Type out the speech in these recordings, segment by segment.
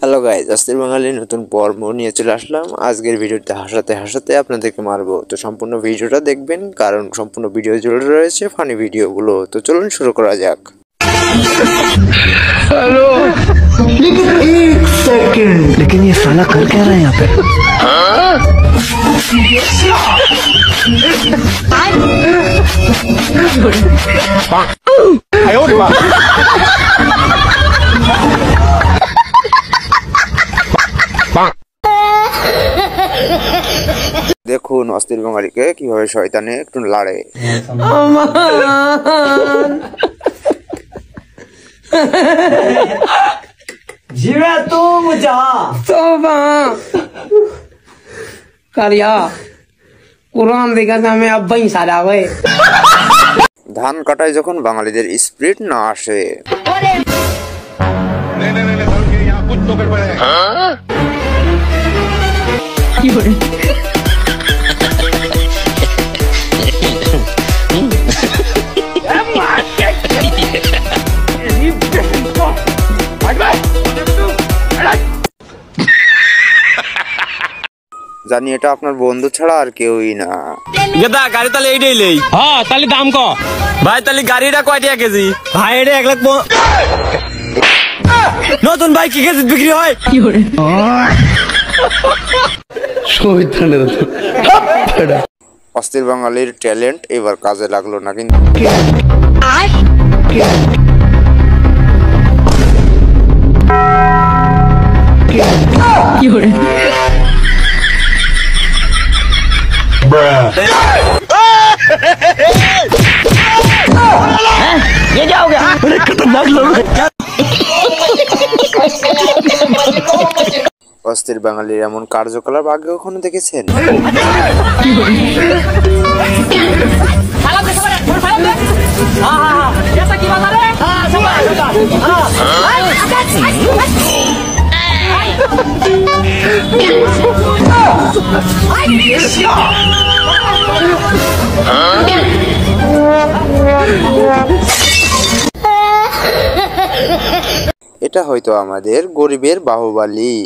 Hello guys, অস্থির বাঙালি নতুন পর্ব নিয়ে চলে আসলাম। আজকের ভিডিওতে হাসাতে হাসাতে আপনাদেরকে মারবো, তো সম্পূর্ণ ভিডিওটা দেখবেন কারণ সম্পূর্ণ ভিডিও জুড়ে রয়েছে ফানি ভিডিওগুলো। তো চলুন শুরু করা যাক। हेलो लेकिन एक सेकंड, लेकिन ये साला कर क्या रहा है यहाँ पे? দেখুন অস্থির বাঙালিকে কিভাবে শয়তানে একটু লাড়ে। जीवा तुम जा करिया कुरान देखा था मैं अब ही सारा हुए। ধান কাটায় যখন বাঙালিদের স্পিরিট না আসে, कुछ तो गड़बड़ है। জানি এটা আপনার বন্ধু ছাড়া আর কেউই না। গেদা গাড়ি তাহলে এইটাই লেই। হ্যাঁ তাহলে দাম ক ভাই, তাহলে গাড়িটা কয় টাকা কেজি? ভাই এটা 1 লাখ। নতুন বাইক কি কেজি বিক্রি হয়? কি করে অস্থির বাঙালির ট্যালেন্ট এবার কাজে লাগলো না কিন্তু। কি করে ये क्या हो गया? बड़े खतरनाक लोग। অস্থির বাঙালির এমন কার্যকলাপ আগে কখনো দেখেছেন? এটা হয়তো আমাদের গরিবের বাহুবলী।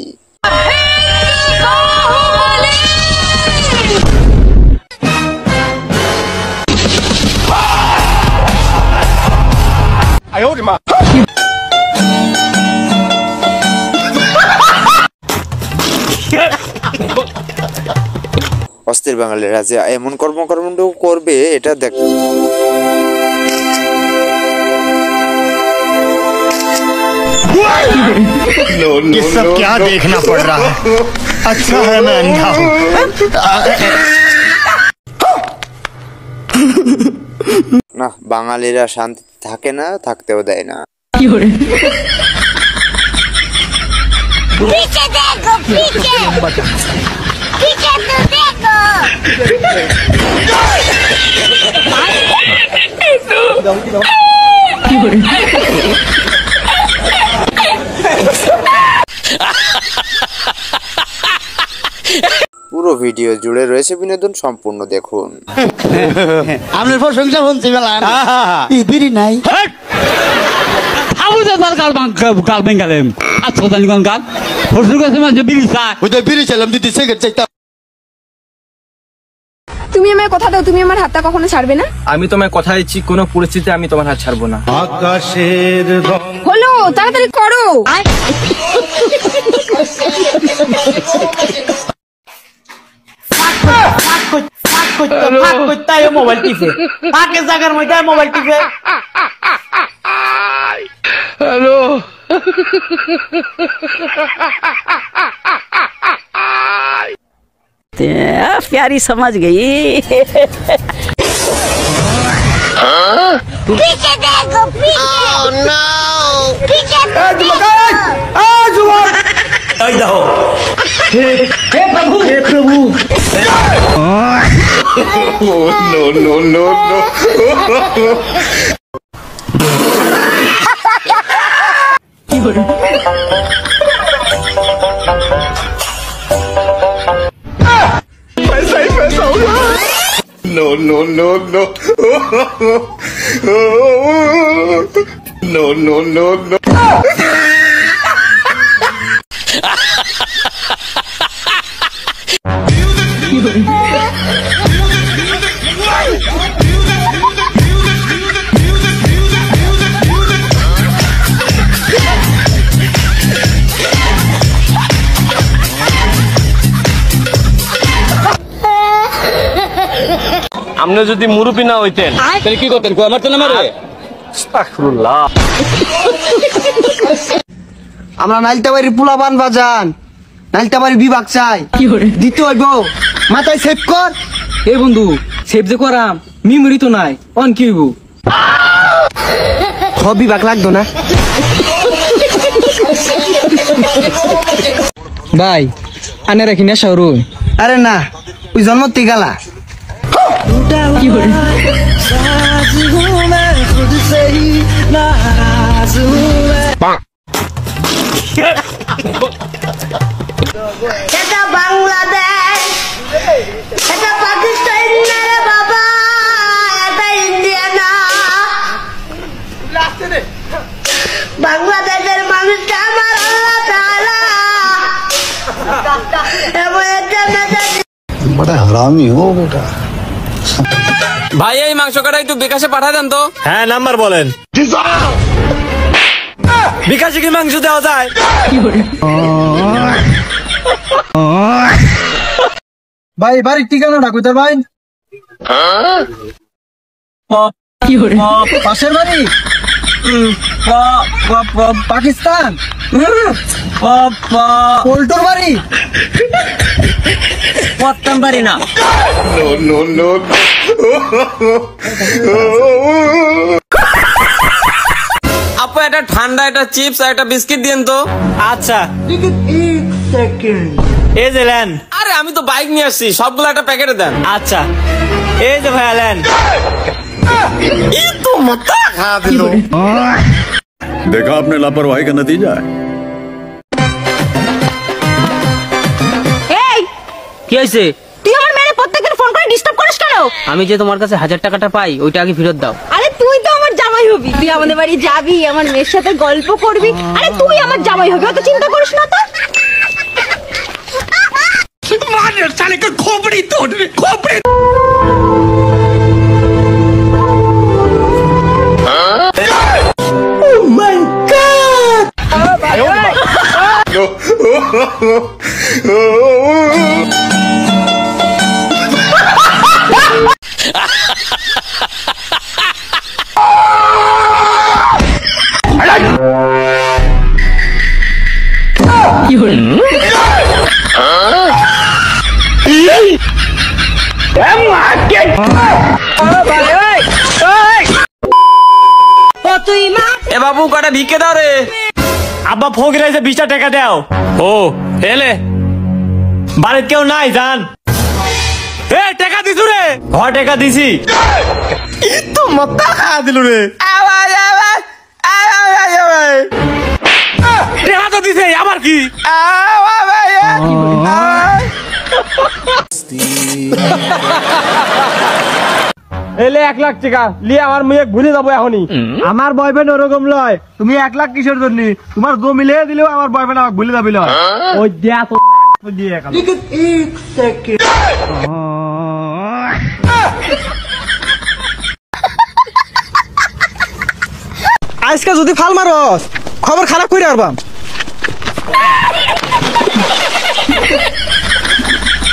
অস্থির বাঙালিরা যে এমন কর্মকাণ্ড করবে এটা দেখ। ये सब क्या देखना पड़ रहा है? अच्छा है मैं अंधा हूँ। না, বাঙালিরা শান্তি থাকে না, থাকতেও দেয় না। पीछे देखो, पीछे पीछे तो देखो। পুরো ভিডিও জুড়ে রয়েছে বিনোদন, সম্পূর্ণ দেখুন। আপনার প্রশংসা শুনছি বেলা বিড়ি নাই। কাল বেঙ্গালেম আচ্ছা জানি কোন কাল ফসল গাছে মাঝে বিড়ি চায়, ওইটা বিড়ি চাইলাম দিদি সিগারেট চাইতাম। তুমি আমায় কথা দাও, তুমি আমার হাতটা কখনো ছাড়বে না। আমি তোমায় কথা দিচ্ছি কোনো পরিস্থিতিতে আমি তোমার হাত ছাড়বো না। আকাশের হলো, তাড়াতাড়ি করো। মোবাইল টিপে আগে জায়গার মধ্যে মোবাইল টিপে। हेलो प्यारी समझ गई। पीछे देखो पीछे पीछे No. আপনি যদি মুরুবি না হইতেন তাহলে কি করতেন আমার তো না মারে আস্তাগফিরুল্লাহ। আমরা নাইলতাবাড়ির পোলাপান বাজান, নাইলতাবাড়ির বিভাগ চাই দিতে হইব। মাথায় সেভ কর। এ বন্ধু সেভ যে করাম মেমোরি তো নাই অন কি হইব? বিভাগ লাগতো না ভাই আনে রাখি না শাহরুখ। আরে না, ওই জন্মতে গেলা এটা বাংলাদেশ, এটা পাকিস্তান না রে বাবা, এটা ইন্ডিয়া না। বাংলাদেশের মানুষটা আমার আল্লাহ তাআলা এমন একটা মেজাজ। बड़ा हरामी हो बेटा। ভাই এই মাংস কাটা একটু বিকাশে পাঠা দেন তো। হ্যাঁ নাম্বার বলেন। বিকাশে কি মাংস দেওয়া যায়? ভাই বাড়ির ঠিকানাটা কোথায় ভাই? পাশের বাড়ি পাকিস্তান, পোল্টোর বাড়ি পত্তাম পারি না। No. আপু একটা ঠান্ডা একটা চিপস আর একটা বিস্কিট দিন তো। আচ্ছা এই যে লেন। আরে আমি তো বাইক নিয়ে আসছি, সবগুলো একটা প্যাকেটে দেন। আচ্ছা এই যে ভাই লেন। তো মাথা খা দিল। देखा आपने लापरवाही का नतीजा है। এই কি হয়েছে? তুই আমার মেয়ে প্রত্যেকদিন ফোন করে ডিস্টার্ব করিস কেন? আমি যে তোমার কাছে 1000 টাকাটা পাই ওইটা আগে ফেরত দাও। আরে তুই তো আমার জামাই হবি, তুই আমাদের বাড়ি যাবি, আমার মেয়ের সাথে গল্প করবি। আরে তুই আমার জামাই হবি, অত চিন্তা করিস না তো। এ বাবু কটা ভিক্ষে দাও রে। আব্বা ফকির এসে 20 টাকা দাও। ও এলে বাড়িতে কেউ নাই জান। এ টাকা দিছু রে? ঘর টাকা দিছি। তো মাথা খা দিলু রে। টাকা তো দিছে আবার কি? এলে 1 লাখ টাকা লিয়ে আমার মেয়ে ভুলে যাবো এখনই। আমার বয়ফ্রেন্ড ওরকম লয়। তুমি 1 লাখ কিসের জন্য? তোমার জমি মিলে দিলেও আমার বয়ফ্রেন্ড আমাকে ভুলে যাবি লয়। ওই দেয়া তো দিয়ে গেল। আজকে যদি ফাল মারস খবর খারাপ করে আরবাম।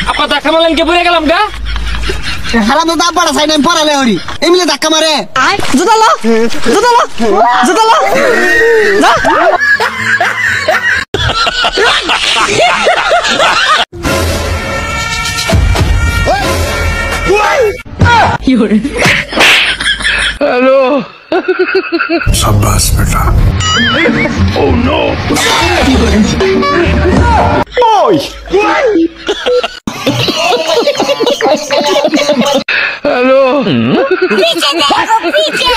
আপা ধাক্কা মারলেন কে পড়ে গেলাম গা? হারাম তো দাম পড়া চাই না পড়ালে হরি এমনি ধাক্কা মারে। জুতালো জুতালো জুতালো যা। हेलो शाबाश बेटा। Oh no. ओए। हेलो। पीछे देखो पीछे।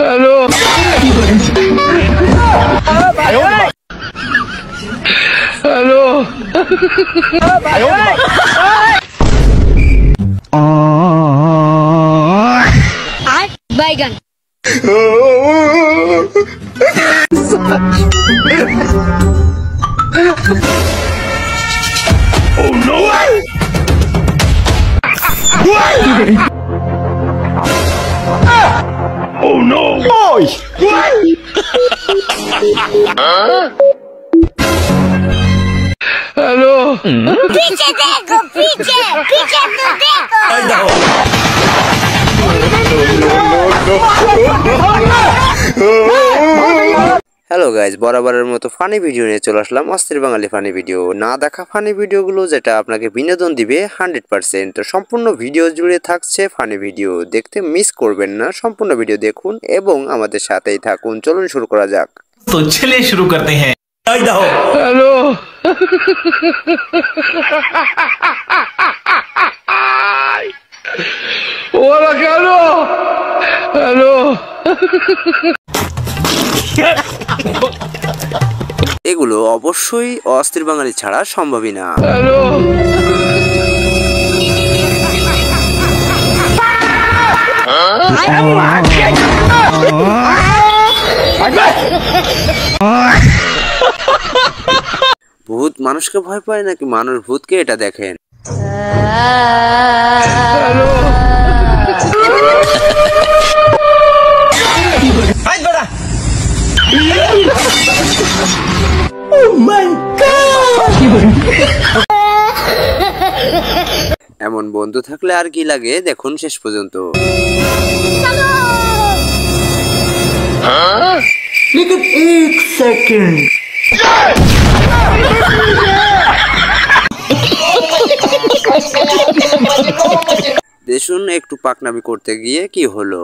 हेलो। हेलो। बैगन। Oh no! Oh no! Boy! Hello. पीछे देखो पीछे पीछे तो देखो। হ্যালো গাইজ, বরাবরের মতো ফানি ভিডিও নিয়ে চলে আসলাম। অস্থির বাঙালি ফানি ভিডিও, না দেখা ফানি ভিডিওগুলো যেটা আপনাকে বিনোদন দিবে 100%। তো সম্পূর্ণ ভিডিও জুড়ে থাকছে ফানি ভিডিও, দেখতে মিস করবেন না। সম্পূর্ণ ভিডিও দেখুন এবং আমাদের সাথেই থাকুন। চলুন শুরু করা যাক। তো চলিए शुरू करते हैं। हेलो। ওরা কেন? हेलो। এগুলো অবশ্যই অস্থির বাঙালি ছাড়া সম্ভবই না। हेलो। ভূত মানুষকে ভয় পায় নাকি মানুষ ভূতকে? এটা দেখেন। এমন বন্ধু থাকলে আর কি লাগে, দেখুন শেষ পর্যন্ত। দেখুন একটু পাকনামি করতে গিয়ে কি হলো।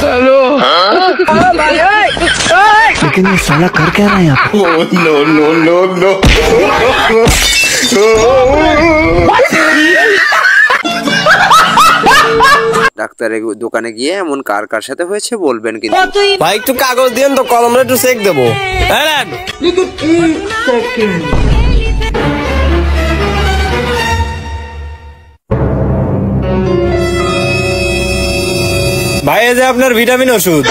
हेलो। लेकिन ये साला कर क्या रहा है यहाँ पे? No, no, no, no. ডাক্তারের দোকানে গিয়ে এমন কার কার সাথে হয়েছে বলবেন কিন্তু। भाई একটু কাগজ দিন তো, কলমটা একটু চেক দেবো। ভাই এই যে আপনার ভিটামিন ওষুধ।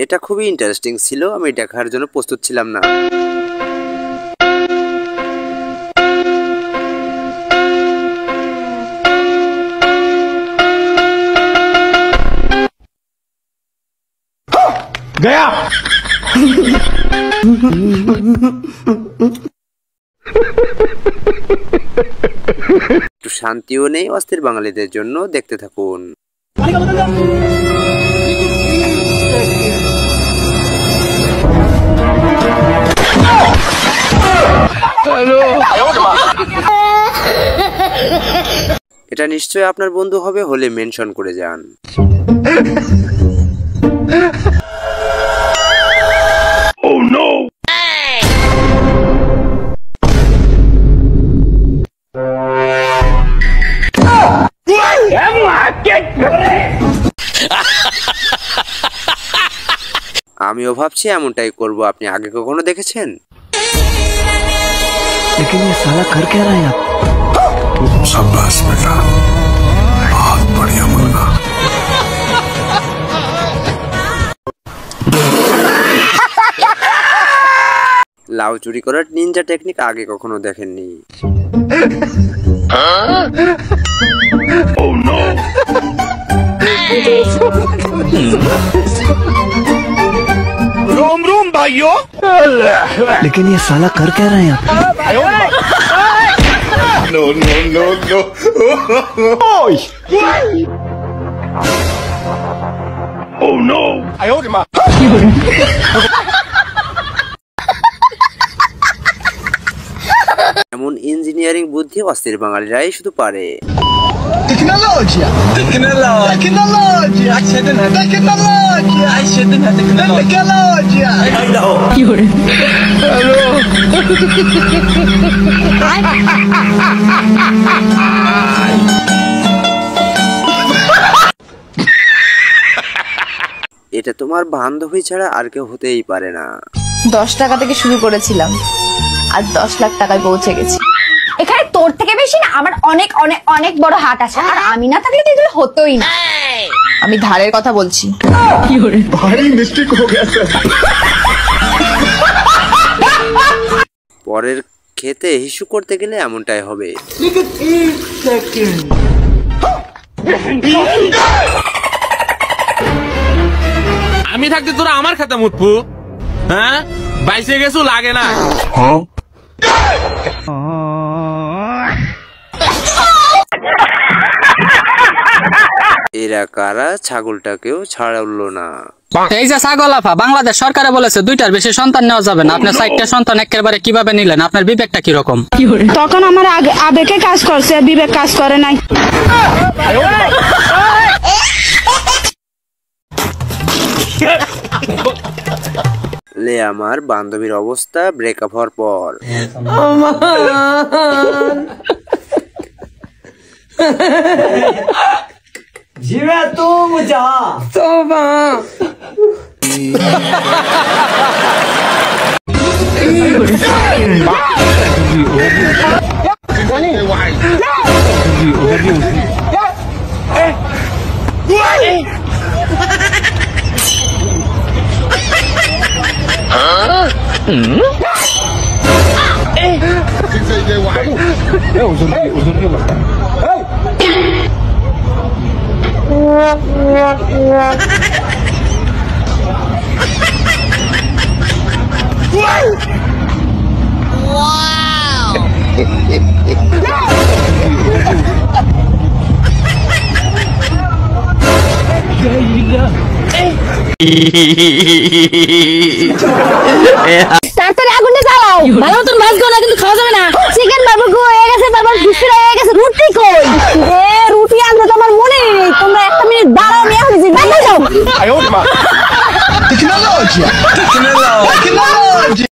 এটা খুবই ইন্টারেস্টিং ছিল, আমি দেখার জন্য প্রস্তুত ছিলাম না। गया। একটু শান্তিও নেই অস্থির বাঙালিদের জন্য, দেখতে থাকুন। এটা নিশ্চয়ই আপনার বন্ধু হবে, হলে মেনশন করে যান। Oh no! আমিও ভাবছি এমনটাই করব। আপনি আগে কখনো দেখেছেন? लेकिन ये साला कर क्या रहा है यहाँ पे? शाबाश बेटा, बहुत बढ़िया मुन्ना। লাউ চুরি করার নিনজা টেকনিক আগে কখনো দেখেননি। Oh no! रोम रोम भाइयों। लेकिन ये साला कर क्या रहे हैं यहाँ No, no, no, no. Oh no! এমন ইঞ্জিনিয়ারিং বুদ্ধি অস্থির বাঙালিরাই শুধু পারে। Tecnologia! Tecnologia! Tecnologia! এটা তোমার বান্ধবী ছাড়া আর কেউ হতেই পারে না। 10 টাকা থেকে শুরু করেছিলাম, আজ 10 লাখ টাকায় পৌঁছে গেছি। এখানে তোর থেকে বেশি না আমার অনেক অনেক অনেক বড় হাত আছে, আর আমি না থাকলে তো এগুলো হতোই না। আমি ধারের কথা বলছি। भारी मिस्टेक हो गया सर। পরের খেতে হিসু করতে গেলে এমনটাই হবে। আমি থাকতে তোরা আমার খাতা মুতবো? হ্যাঁ, বাইসে গেছু লাগে না। এরা কারা ছাগলটাকেও ছাড়ালো না। এই যে ছাগল আফা, বাংলাদেশ সরকারে বলেছে 2টার বেশি সন্তান নেওয়া যাবে না। আপনি 4টা সন্তান একেবারে কিভাবে নিলেন? আপনার বিবেকটা কিরকম? তখন আমার আবেগে কাজ করছে, বিবেক কাজ করে নাই। লে আমার বান্ধবীর অবস্থা ব্রেকআপ হওয়ার পর। जीवे तुम जा তাড়াতাড়ি আগুনটা জ্বালাও। ভালো মতন ভাজবো না, কিন্তু খাওয়া যাবে না। চিকেন বারবিকিউ হয়ে গেছে, তারপর ফিশ ফ্রাই হয়ে গেছে, রুটি কই? রুটি আনতে তো আমার মনে নেই। তোমরা 1 মিনিট দাঁড়াও, নিয়ে আসছি। বান্ধা যাও। Tecnologia! Tecnologia!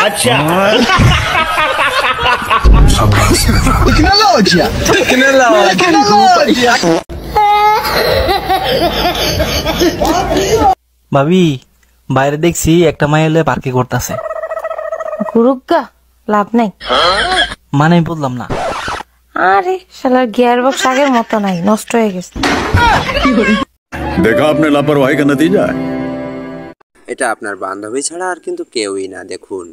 अच्छा। Tecnologia! Tecnologia! ভাবি, বাইরে দেখছি একটা মাইলে পার্কে করতেছে। গুরুগা লাভ নাই। মানে বললাম না। আরে শালার গিয়ার বক্স আগের মতো নাই, নষ্ট হয়ে গেছে। देखा आपने लापरवाही का नतीजा है। এটা আপনার বান্ধবী ছাড়া আর কিন্তু কেউই না। দেখুন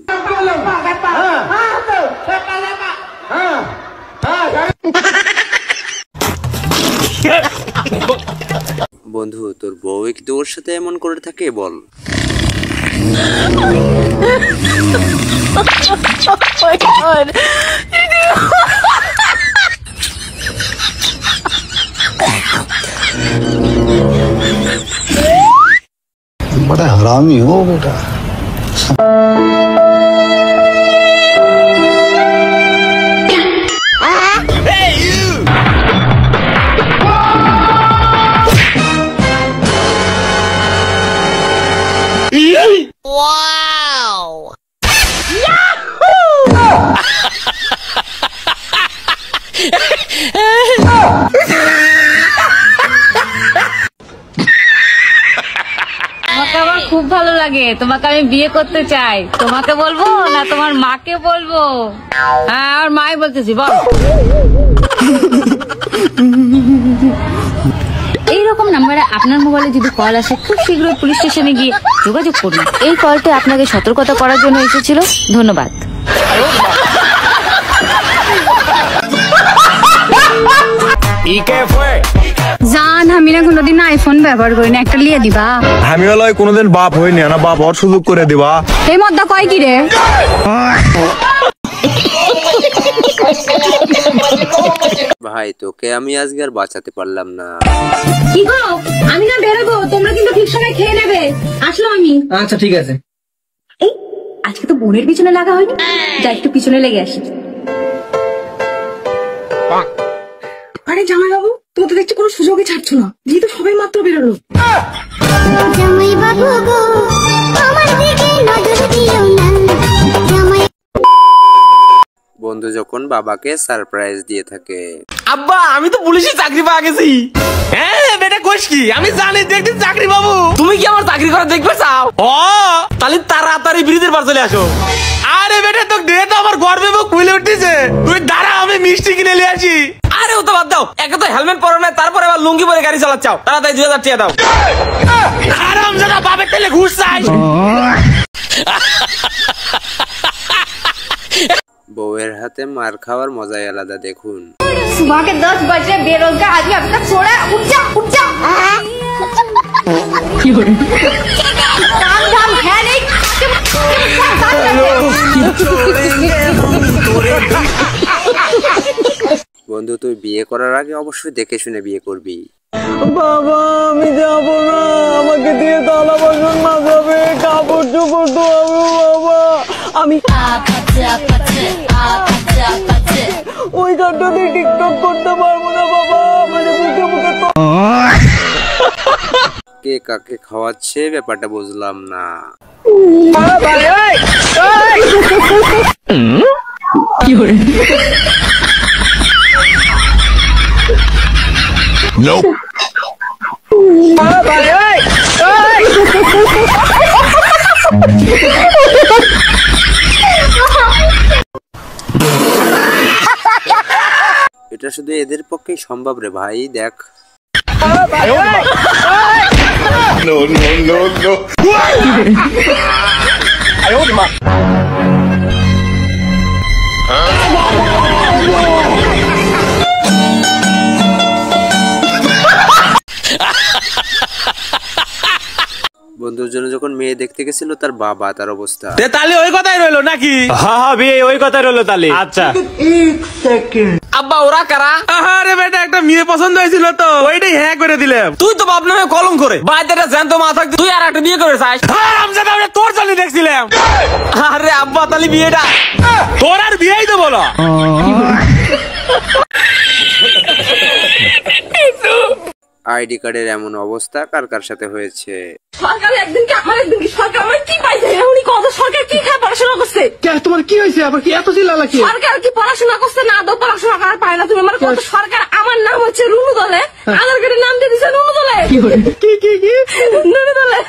বন্ধু, তোর বউ কি তোর সাথে এমন করে থাকে বল? बड़ा हरामी हो बेटा। আমাকে আবার খুব ভালো লাগে, তোমাকে আমি বিয়ে করতে চাই। তোমাকে বলবো না তোমার মাকে বলবো? হ্যাঁ, আর মাই বলতেছি, বল। এইরকম নাম্বারে আপনার মোবাইলে যদি কল আসে, খুব শীঘ্রই পুলিশ স্টেশনে গিয়ে যোগাযোগ করুন। এই কলটি আপনাকে সতর্কতা করার জন্য এসেছিল। ধন্যবাদ। জান, আমি না কোনোদিন আইফোন ব্যবহার করি না, একটা লিয়ে দিবা? আমি হলো কোনোদিন বাপ হইনি না, বাপ হওয়ার সুযোগ করে দিবা। এই মদ্দা কয় কি রে? ভাই তোকে আমি আজকে আর বাঁচাতে পারলাম না। কি গো, আমি না বেরোবো, তোমরা কিন্তু ঠিক সময় খেয়ে নেবে। আসলো আমি। আচ্ছা ঠিক আছে। এই আজকে তো বোনের পিছনে লাগা হয়নি, যা একটু পিছনে লেগে আসি। আরে জামাই বাবু, তুমি তো দেখছি কোনো সুযোগই ছাড়ছো না, যেহেতু সবাই মাত্র বেরোলো। জামাই বাবু গো, আমার দিকে নজর দিও না। জামাই বন্ধু যখন বাবাকে সারপ্রাইজ দিয়ে থাকে। আব্বা, আমি তো পুলিশে চাকরি পাওয়া গেছি। হ্যাঁ বেটা, কোশ কি, আমি জানি দেখতে চাকরি পাবো। তুমি কি আমার চাকরি করা দেখবে চাও? ও তাহলে তাড়াতাড়ি ব্রিজের পার চলে আসো। আরে বেটা, তো দে তো, আমার গর্বে বুক ফুলে উঠতেছে। তুই দাঁড়া, আমি মিষ্টি কিনে নিয়ে আসি। আরে ও তো বাদ দাও, একে তো হেলমেট পরো না, তারপরে আবার লুঙ্গি পরে গাড়ি চালাচ্ছাও। তাড়াতাড়ি 2000 টাকা দাও। আরাম জানা বাপের তেলে ঘুষ চাই। বউয়ের হাতে মার খাওয়ার মজাই আলাদা। দেখুন, सुबह के 10 बजे बेरोजगार आदमी अभी तक सो रहा है। उठ जा, उठ जा। काम धाम है नहीं। বন্ধু তুই বিয়ে করার আগে অবশ্যই দেখে শুনে বিয়ে করবি। বাবা, আমি যাবো না, আমাকে দিয়ে তালা বাসন মাজাবে, কাপড় চোপড় ধোয়াবো। বাবা, আমি ওই গানটাতে টিকটক করতে পারবো না। বাবা, মানে মুখে মুখে কে কাকে খাওয়াচ্ছে ব্যাপারটা বুঝলাম না। এটা শুধু এদের পক্ষেই সম্ভব রে ভাই। দেখ, No, no, no, no. বন্ধুর জন্য যখন মেয়ে দেখতে গেছিল তার বাবা, তার অবস্থা। তাহলে ওই কথাই রইলো নাকি? হ্যাঁ বিয়ে ওই কথাই রইলো তাহলে। আচ্ছা আব্বা, ওরা কারা? আরে বেটা, একটা মেয়ে পছন্দ হয়েছিল তো ওইটাই হ্যাঁ করে দিলাম। তুই তো বাপ নামে কলম করে বাইরেটা জ্যান্ত মা থাকতে তুই আর একটা বিয়ে করে চাস। তোর জন্য দেখছিলাম। আরে আব্বা, তাহলে বিয়েটা তোর আর বিয়েই তো বলো। আইডি কার্ডের এমন অবস্থা কার কার সাথে হয়েছে? সরকার একদিন কি আমার, একদিন কি সরকার আমার কি পাইছে? উনি কত সরকার কি খায় পড়াশোনা করছে? তোমার কি হয়েছে? আবার কি এত চিল্লা লাগছে? সরকার কি পড়াশোনা করছে? না তো পড়াশোনা করার পায় না। তুমি আমার কত সরকার, আমার নাম হচ্ছে রুনু দলে, আধার কার্ডের নাম দিয়ে দিছে রুনু দলে। কি কি কি রুনু দলে।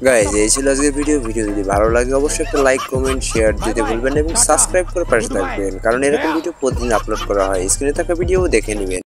গাইজ, এই ছিল আজকের ভিডিও। ভিডিও যদি ভালো লাগে অবশ্যই একটা লাইক, কমেন্ট, শেয়ার দিতে ভুলবেন না এবং সাবস্ক্রাইব করে পাশে থাকবেন, কারণ এরকম ভিডিও প্রতিদিন আপলোড করা হয়। স্ক্রিনে থাকা ভিডিও দেখে নেবেন।